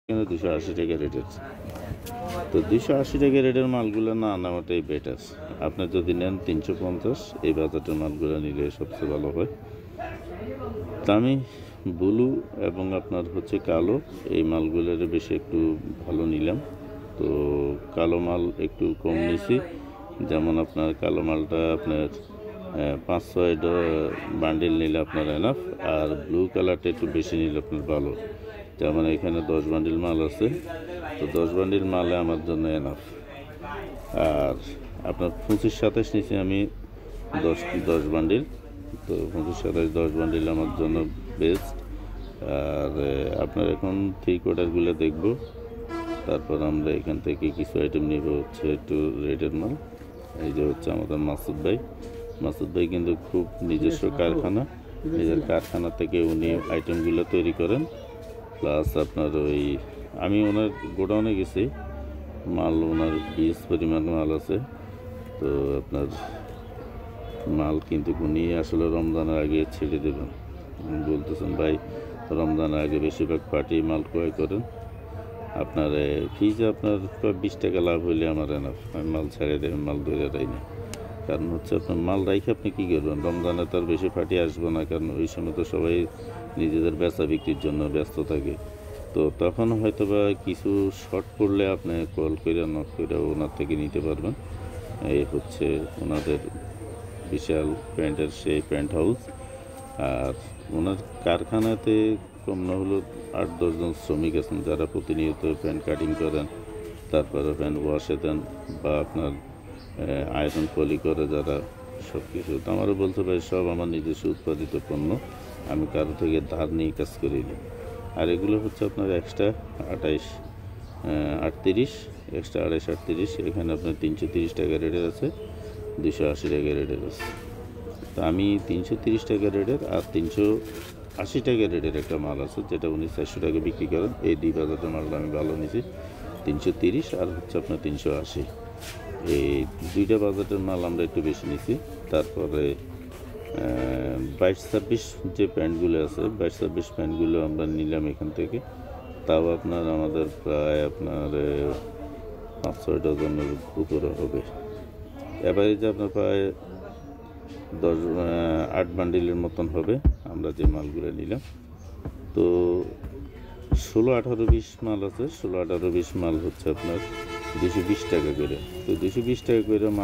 কিন্তু 280 টাকা রেটের। তো 280 টাকা রেটের মালগুলো না নেওয়াটাই বেটার। আপনি যদি নেন 350, এই বাজেটের মালগুলো নিলে সবচেয়ে ভালো হয়। তা আমি ব্লু এবং আপনার হচ্ছে কালো, এই মালগুলোর বেশি একটু ভালো নিলাম। তো কালো মাল একটু কম নিছি, যেমন আপনার কালো মালটা আপনার 5-6 বান্ডিল নিলে আপনার এনাফ, আর ব্লু কালারটা একটু বেশি নিলে আপনার ভালো। যেমন এখানে 10 বান্ডিল মাল আছে, তো 10 বান্ডিল মালে আমার জন্য এনাফ। আর আপনার 25-27 নিচ্ছি আমি 10 বান্ডিল। তো 25-27 10 বান্ডিল আমার জন্য বেস্ট। আর আপনার এখন 3/4গুলো দেখব, তারপর আমরা এখান থেকে কিছু আইটেম নিব হচ্ছে একটু রেডের মাল। এই যে হচ্ছে আমাদের মাসুদ ভাই কিন্তু খুব নিজস্ব কারখানা, নিজের কারখানা থেকে উনি আইটেমগুলো তৈরি করেন। প্লাস আপনার ওই আমি ওনার গোডাউনে গেছি, মাল ওনার 20 পরিমাণ মাল আছে। তো আপনার মাল কিন্তু উনি আসলে রমজানের আগে ছেড়ে দেবেন। বলতেছেন ভাই রমজানের আগে বেশিরভাগ পার্টি মাল ক্রয় করেন, আপনার ফিজে আপনার 20 টাকা লাভ হইলে আমার এনাফ, আমি মাল ছেড়ে দেবেন, মাল ধরে দেয় না। কারণ হচ্ছে আপনার মাল রাইখে আপনি কী করবেন, রমজানে তো আর বেশি পার্টি আসবো না, কারণ ওই সময় তো সবাই নিজেদের বেচা বিক্রির জন্য ব্যস্ত থাকে। তো তখন হয়তো বা কিছু শর্ট পড়লে আপনি কল করে নক করে ওনার থেকে নিতে পারবেন। এই হচ্ছে ওনাদের বিশাল প্যান্টের সেই প্যান্ট হাউস। আর ওনার কারখানাতে কম না হলো 8-10 জন শ্রমিক আছেন, যারা প্রতিনিয়ত প্যান্ট কাটিং করেন, তারপরে প্যান্ট ওয়াশে দেন বা আপনার আয়রন পলি করে যারা, সব কিছু। তো আমারও বলতে পারি সব আমার নিজস্ব উৎপাদিত পণ্য, আমি কারো থেকে ধার নিয়ে কাজ করিনি। আর এগুলো হচ্ছে আপনার এক্সট্রা 38 এক্সট্রা 38 এখানে আপনার 330 টাকা রেটের আছে, 280 টাকা রেটের আছে। তো আমি 330 টাকা রেটের আর 380 টাকা রেটের একটা মাল আছে, যেটা উনি 400 টাকা বিক্রি করেন। এই 2 বাজারের মালটা আমি ভালো নিয়েছি, 330 আর হচ্ছে আপনার 380। এই 2টা বাজারের মাল আমরা একটু বেশি নিছি। তারপরে 22-26 যে প্যান্টগুলো আছে, 22-26 প্যান্টগুলো আমরা নিলাম এখান থেকে। তাও আপনার আমাদের প্রায় আপনার 5-6 ডজনের উপরে হবে। এবারে যে আপনার প্রায় 8 বান্ডিলের মতন হবে আমরা যে মালগুলো নিলাম। তো 16-18-20 মাল আছে, 16-18-20 মাল হচ্ছে আপনার 220 টাকা করে। তো 220 টাকা করে